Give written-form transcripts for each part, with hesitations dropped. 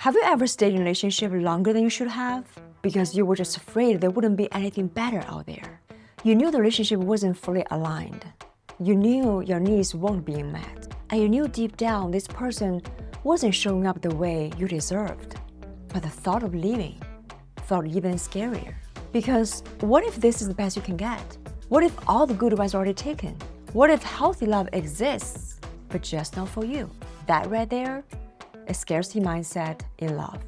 Have you ever stayed in a relationship longer than you should have? Because you were just afraid there wouldn't be anything better out there. You knew the relationship wasn't fully aligned. You knew your needs weren't being met. And you knew deep down this person wasn't showing up the way you deserved. But the thought of leaving felt even scarier. Because what if this is the best you can get? What if all the good ones are already taken? What if healthy love exists, but just not for you? That right there, a scarcity mindset in love.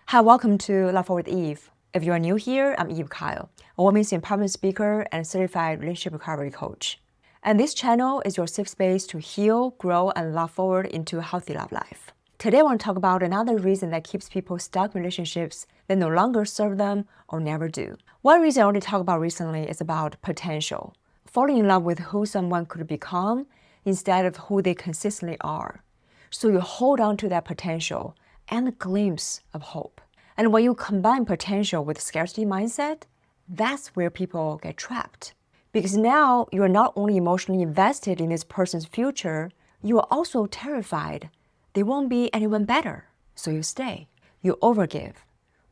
Hi, welcome to Love with Eve. If you are new here, I'm Eve Kyle, a women's empowerment speaker and certified relationship recovery coach. And this channel is your safe space to heal, grow, and love forward into a healthy love life. Today, I want to talk about another reason that keeps people stuck in relationships that no longer serve them or never do. One reason I already talked about recently is about potential. Falling in love with who someone could become instead of who they consistently are. So you hold on to that potential and a glimpse of hope. And when you combine potential with scarcity mindset, that's where people get trapped. Because now you are not only emotionally invested in this person's future, you are also terrified there won't be anyone better. So you stay. You overgive.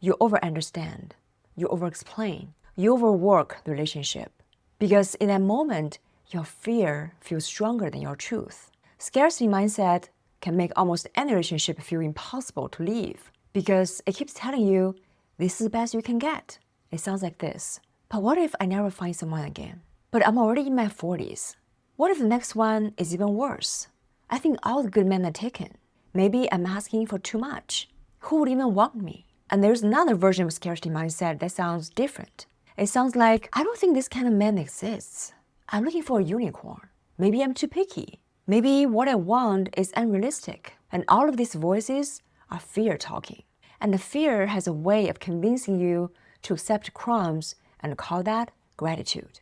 You over-understand. You over-explain. You overwork the relationship. Because in that moment, your fear feels stronger than your truth. Scarcity mindset can make almost any relationship feel impossible to leave because it keeps telling you, this is the best you can get. It sounds like this. But what if I never find someone again? But I'm already in my 40s. What if the next one is even worse? I think all the good men are taken. Maybe I'm asking for too much. Who would even want me? And there's another version of scarcity mindset that sounds different. It sounds like, I don't think this kind of man exists. I'm looking for a unicorn. Maybe I'm too picky. Maybe what I want is unrealistic. And all of these voices are fear talking. And the fear has a way of convincing you to accept crumbs and call that gratitude.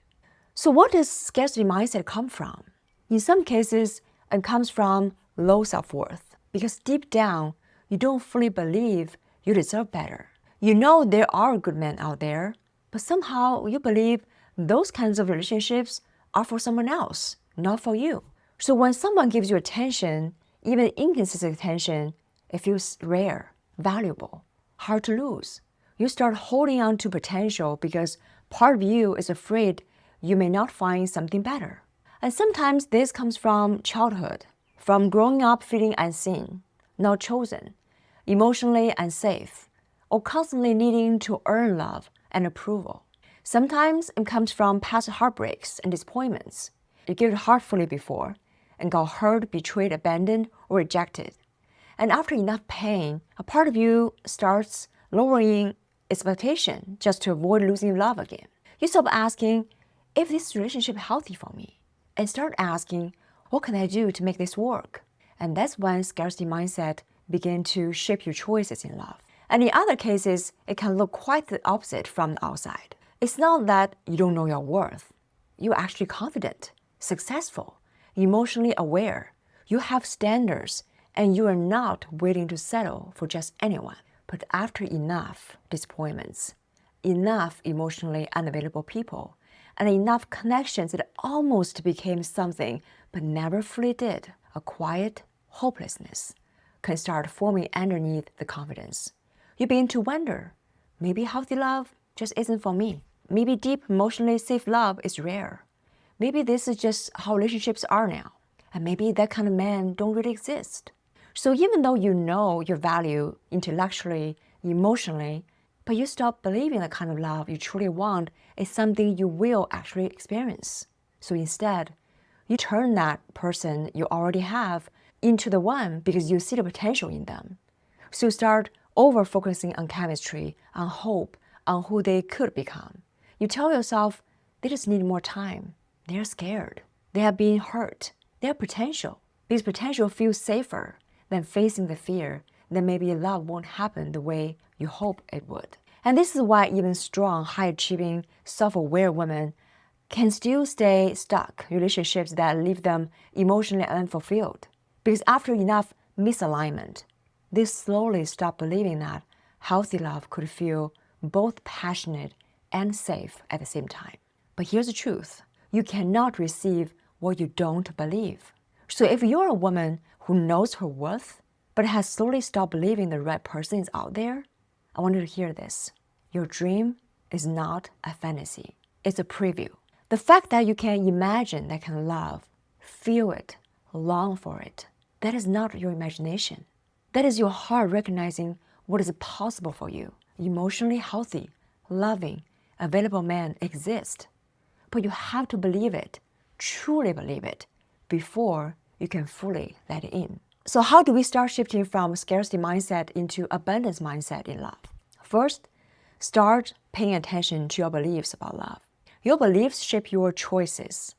So what does scarcity mindset come from? In some cases, it comes from low self-worth. Because deep down, you don't fully believe you deserve better. You know there are good men out there, but somehow you believe those kinds of relationships are for someone else, not for you. So when someone gives you attention, even inconsistent attention, it feels rare, valuable, hard to lose. You start holding on to potential because part of you is afraid you may not find something better. And sometimes this comes from childhood, from growing up feeling unseen, not chosen, emotionally unsafe, or constantly needing to earn love and approval. Sometimes it comes from past heartbreaks and disappointments. You gave it heartfully before and got hurt, betrayed, abandoned, or rejected. And after enough pain, a part of you starts lowering expectation just to avoid losing love again. You stop asking, if this relationship is healthy for me? And start asking, what can I do to make this work? And that's when scarcity mindset begins to shape your choices in love. And in other cases, it can look quite the opposite from the outside. It's not that you don't know your worth. You're actually confident, successful, emotionally aware. You have standards, and you are not willing to settle for just anyone. But after enough disappointments, enough emotionally unavailable people, and enough connections that almost became something but never fully did, a quiet hopelessness can start forming underneath the confidence. You begin to wonder, maybe healthy love just isn't for me. Maybe deep, emotionally safe love is rare. Maybe this is just how relationships are now. And maybe that kind of man don't really exist. So even though you know your value intellectually, emotionally, but you stop believing the kind of love you truly want is something you will actually experience. So instead, you turn that person you already have into the one because you see the potential in them. So you start over-focusing on chemistry, on hope, on who they could become. You tell yourself they just need more time. They're scared. They have been hurt. They have potential. Because potential feels safer than facing the fear that maybe love won't happen the way you hope it would. And this is why even strong, high-achieving, self-aware women can still stay stuck in relationships that leave them emotionally unfulfilled. Because after enough misalignment, they slowly stop believing that healthy love could feel both passionate and safe at the same time. But here's the truth. You cannot receive what you don't believe. So if you're a woman who knows her worth, but has slowly stopped believing the right person is out there, I want you to hear this. Your dream is not a fantasy. It's a preview. The fact that you can imagine, that can love, feel it, long for it, that is not your imagination. That is your heart recognizing what is possible for you. Emotionally healthy, loving, available man exist. But you have to believe it, truly believe it, before you can fully let it in. So how do we start shifting from scarcity mindset into abundance mindset in love? First, start paying attention to your beliefs about love. Your beliefs shape your choices.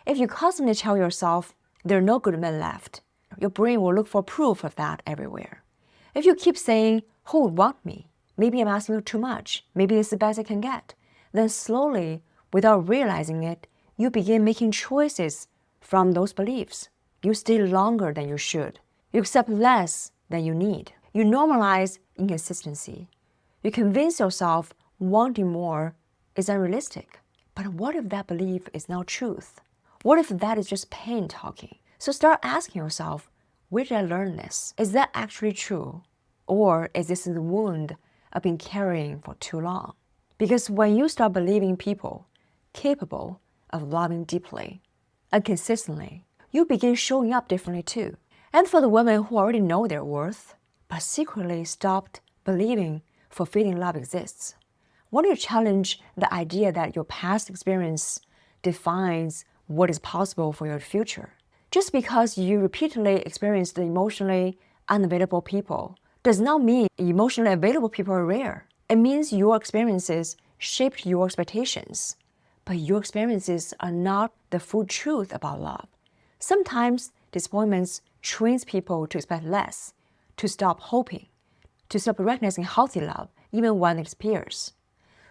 If you constantly tell yourself, there are no good men left, your brain will look for proof of that everywhere. If you keep saying, who would want me? Maybe I'm asking for too much. Maybe it's the best I can get. Then slowly, without realizing it, you begin making choices from those beliefs. You stay longer than you should. You accept less than you need. You normalize inconsistency. You convince yourself wanting more is unrealistic. But what if that belief is not truth? What if that is just pain talking? So start asking yourself, where did I learn this? Is that actually true? Or is this the wound I've been carrying for too long? Because when you start believing people capable of loving deeply and consistently, you begin showing up differently too. And for the women who already know their worth, but secretly stopped believing fulfilling love exists, I want you to challenge the idea that your past experience defines what is possible for your future. Just because you repeatedly experienced emotionally unavailable people does not mean emotionally available people are rare. It means your experiences shaped your expectations. But your experiences are not the full truth about love. Sometimes disappointments trains people to expect less, to stop hoping, to stop recognizing healthy love, even when it appears.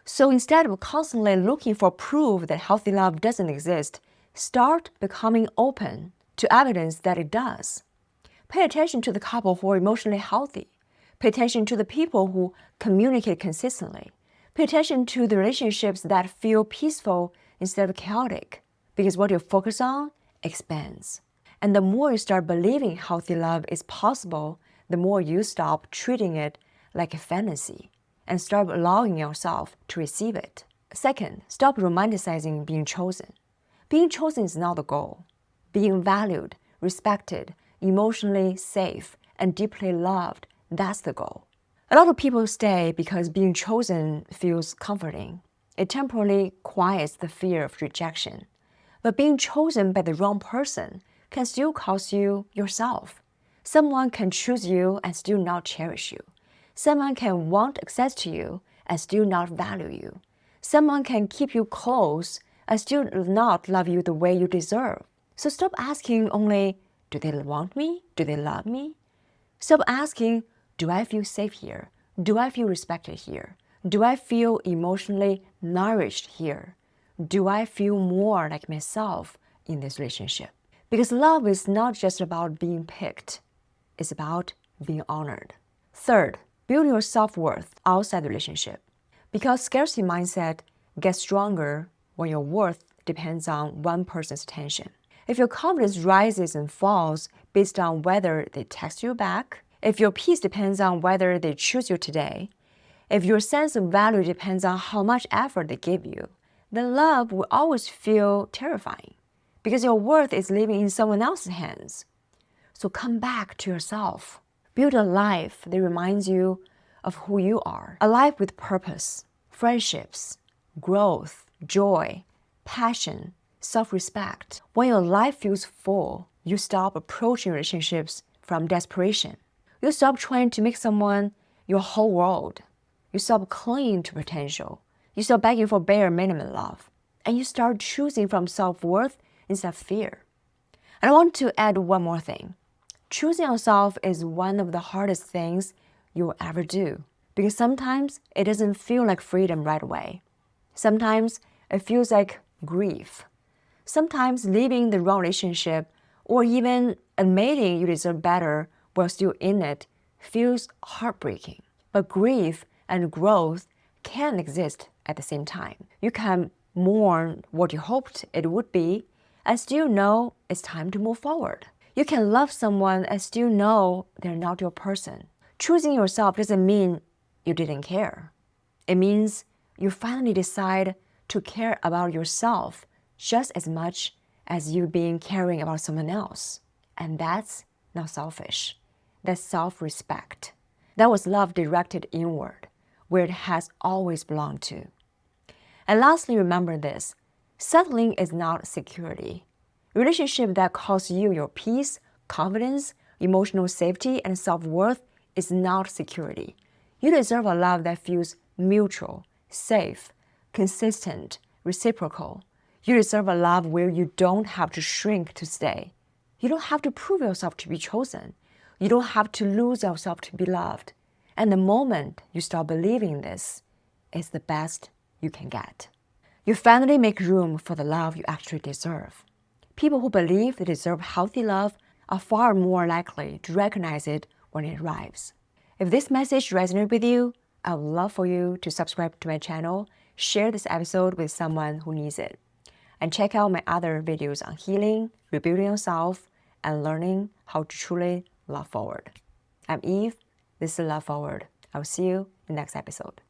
So instead of constantly looking for proof that healthy love doesn't exist, start becoming open to evidence that it does. Pay attention to the couple who are emotionally healthy. Pay attention to the people who communicate consistently. Pay attention to the relationships that feel peaceful instead of chaotic, because what you focus on expands. And the more you start believing healthy love is possible, the more you stop treating it like a fantasy and start allowing yourself to receive it. Second, stop romanticizing being chosen. Being chosen is not the goal. Being valued, respected, emotionally safe, and deeply loved, that's the goal. A lot of people stay because being chosen feels comforting. It temporarily quiets the fear of rejection. But being chosen by the wrong person can still cost you yourself. Someone can choose you and still not cherish you. Someone can want access to you and still not value you. Someone can keep you close and still not love you the way you deserve. So stop asking only, do they want me? Do they love me? Stop asking, do I feel safe here? Do I feel respected here? Do I feel emotionally nourished here? Do I feel more like myself in this relationship? Because love is not just about being picked. It's about being honored. Third, build your self-worth outside the relationship. Because scarcity mindset gets stronger when your worth depends on one person's attention. If your confidence rises and falls based on whether they text you back, if your peace depends on whether they choose you today, if your sense of value depends on how much effort they give you, then love will always feel terrifying because your worth is living in someone else's hands. So come back to yourself. Build a life that reminds you of who you are. A life with purpose, friendships, growth, joy, passion, self-respect. When your life feels full, you stop approaching relationships from desperation. You stop trying to make someone your whole world. You stop clinging to potential. You stop begging for bare minimum love. And you start choosing from self-worth instead of fear. And I want to add one more thing. Choosing yourself is one of the hardest things you'll ever do. Because sometimes it doesn't feel like freedom right away. Sometimes it feels like grief. Sometimes leaving the wrong relationship or even admitting you deserve better while still in it feels heartbreaking. But grief and growth can exist at the same time. You can mourn what you hoped it would be and still know it's time to move forward. You can love someone and still know they're not your person. Choosing yourself doesn't mean you didn't care. It means you finally decide to care about yourself just as much as you being caring about someone else. And that's not selfish. That's self-respect. That was love directed inward, where it has always belonged to. And lastly, remember this. Settling is not security. A relationship that costs you your peace, confidence, emotional safety, and self-worth is not security. You deserve a love that feels mutual, safe, consistent, reciprocal. You deserve a love where you don't have to shrink to stay. You don't have to prove yourself to be chosen. You don't have to lose yourself to be loved. And the moment you start believing this, it's the best you can get. You finally make room for the love you actually deserve. People who believe they deserve healthy love are far more likely to recognize it when it arrives. If this message resonated with you, I would love for you to subscribe to my channel, share this episode with someone who needs it, and check out my other videos on healing, rebuilding yourself, and learning how to truly love forward. I'm Eve. This is Love Forward. I'll see you in the next episode.